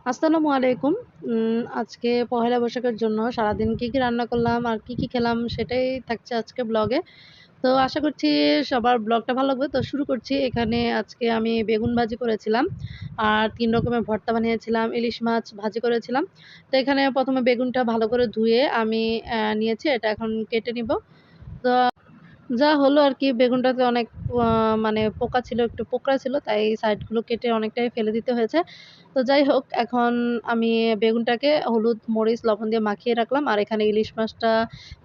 আসসালামু আলাইকুম। আজকে পহেলা বৈশাখের জন্য সারাদিন কি রান্না করলাম আর কি খেলাম সেটাই থাকছে আজকে ব্লগে। তো আশা করছি সবার ব্লগটা ভালো লাগবে। তো শুরু করছি। এখানে আজকে আমি বেগুন ভাজি করেছিলাম। আর ৩ রকমের ভর্তা বানিয়েছিলাম, ইলিশ মাছ ভাজি করেছিলাম। তো এখানে ১ম এ বেগুনটা ভালো করে ধুয়ে আমি নিয়েছি। এটা এখন কেটে নিব। তো যা হলো আরকি বেগুনটাতে অনেক আ মানে পোকা ছিল, একটু পোকড়া ছিল। তাই সাইডগুলো কেটে অনেকটাই ফেলে দিতে হয়েছে। তো যাই হোক এখন আমি বেগুনটাকে হলুদ, মরিচ, লবণ দিয়ে মাখিয়ে রাখলাম। আর এখানে ইলিশ মাছটা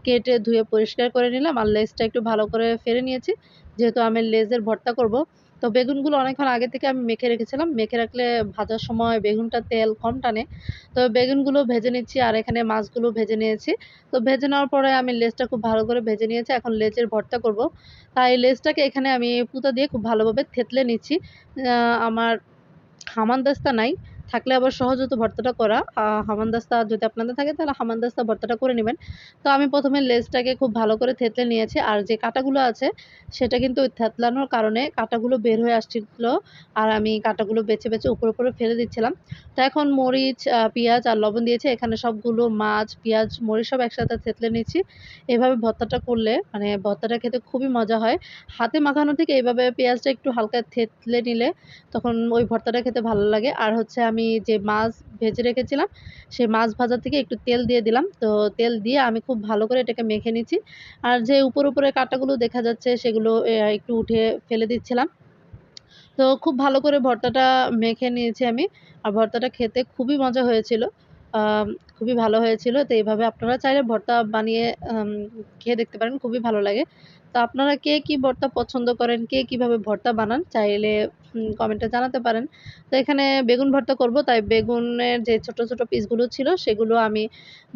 কেটে ধুয়ে পরিষ্কার করে নিলাম। আর লেজটা একটু ভালো করে ফেলে নিয়েছি। যেহেতু আমি লেজের ভর্তা করব। তো বেগুনগুলো অনেকক্ষণ আগে থেকে আমি মেখে রেখেছিলাম। মেখে রাখলে ভাজার সময় বেগুনটা তেল কম টানে। তো বেগুনগুলো ভেজে নিচ্ছি আর এখানে মাছগুলো ভেজে নিয়েছি। তো ভেজে নেওয়ার পরে আমি লেজটা খুব ভালো করে ভেজে নিয়েছি। এখন লেজের ভর্তা করব। তাই লেজটাকে এখানে আমি পুঁতা দিয়ে খুব ভালোভাবে থেতলে নিচ্ছি। আমার হামানদিস্তা নাই। থাকলে আবার সহজ হতো ভর্তাটা করা। হামানদিস্তা যদি আপনাদের থাকে তাহলে হামানদিস্তা ভর্তাটা করে নিবেন। তো আমি ১ম এ লেজটাকে খুব ভালো করে থেতলে নিয়েছি। আর যে কাঁটাগুলো আছে সেটা কিন্তু ওই থেতলানোর কারণে কাঁটাগুলো বের হয়ে আসছিল। আর আমি কাঁটাগুলো বেছে উপরে ফেলে দিচ্ছিলাম। তো এখন মরিচ, পেঁয়াজ আর লবণ দিয়েছি। এখানে সবগুলো মাছ, পেঁয়াজ, মরিচ সব একসাথে থেতলে নিচ্ছি। এভাবে ভর্তাটা করলে মানে ভর্তাটা খেতে খুবই মজা হয়। হাতে মাখানোর থেকে এভাবে পেঁয়াজটা একটু হালকা থেতলে নিলে তখন ওই ভর্তাটা খেতে ভালো লাগে। আর হচ্ছে আমি যে মাছ ভেজে রেখেছিলাম, সেই মাছ ভাজা থেকে একটু তেল দিয়ে দিলাম। তো তেল দিয়ে আমি খুব ভালো করে এটাকে মেখে নিচ্ছি। আর যে উপরে কাঁটাগুলো দেখা যাচ্ছে সেগুলো একটু উঠে ফেলে দিচ্ছিলাম। তো খুব ভালো করে ভর্তাটা মেখে নিয়েছি আমি। আর ভর্তাটা খেতে খুবই মজা হয়েছিল। আম খুবই ভালো হয়েছিল। তো এভাবে আপনারা চাইলে ভর্তা বানিয়ে খেয়ে দেখতে পারেন। খুবই ভালো লাগে। তো আপনারা কে কি ভর্তা পছন্দ করেন? কে কিভাবে ভর্তা বানান? চাইলে কমেন্টে জানাতে পারেন। তো এখানে বেগুন ভর্তা করব। তাই বেগুনের যে ছোট পিসগুলো ছিল সেগুলো আমি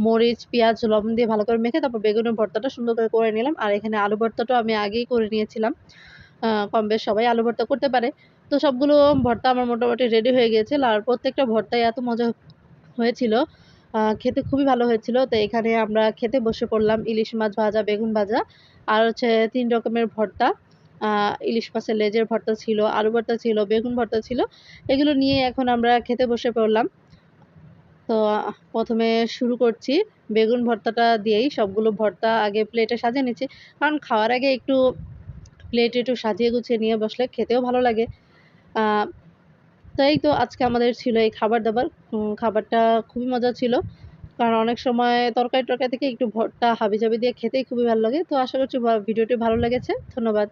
মরিচ, পেঁয়াজ, লবণ দিয়ে ভালো করে মেখে তারপর বেগুনের ভর্তাটা সুন্দর করে নিলাম। আর এখানে আলু ভর্তাটাও আমি আগেই করে নিয়েছিলাম। কম বেশ সবাই আলু ভর্তা করতে পারে। তো সবগুলো ভর্তা আমার মোটামুটি রেডি হয়ে গিয়েছিল। আর প্রত্যেকটা ভর্তাই এত মজা হয়েছিল। খেতে খুবই ভালো হয়েছিল। তো এখানে আমরা খেতে বসে পড়লাম। ইলিশ মাছ ভাজা, বেগুন ভাজা আর হচ্ছে ৩ রকমের ভর্তা। আ ইলিশ মাছের লেজের ভর্তা ছিল, আলু ভর্তা ছিল, বেগুন ভর্তা ছিল। এগুলো নিয়ে এখন আমরা খেতে বসে পড়লাম। তো ১ম এ শুরু করছি বেগুন ভর্তাটা দিয়েই। সবগুলো ভর্তা আগে প্লেটে সাজিয়ে নিচ্ছি। কারণ খাওয়ার আগে একটু প্লেটে একটু সাজিয়ে গুছিয়ে নিয়ে বসলে খেতেও ভালো লাগে। আ তো এই তো আজকে আমাদের ছিল এই খাবার-দাবার। খাবারটা খুবই মজা ছিল। কারণ অনেক সময় তরকারি-টরকারি থেকে একটু ভর্তা, হাবিজাবি দিয়ে খেতেই খুবই ভালো লাগে। তো আশা করছি ভিডিওটি ভালো লেগেছে। ধন্যবাদ।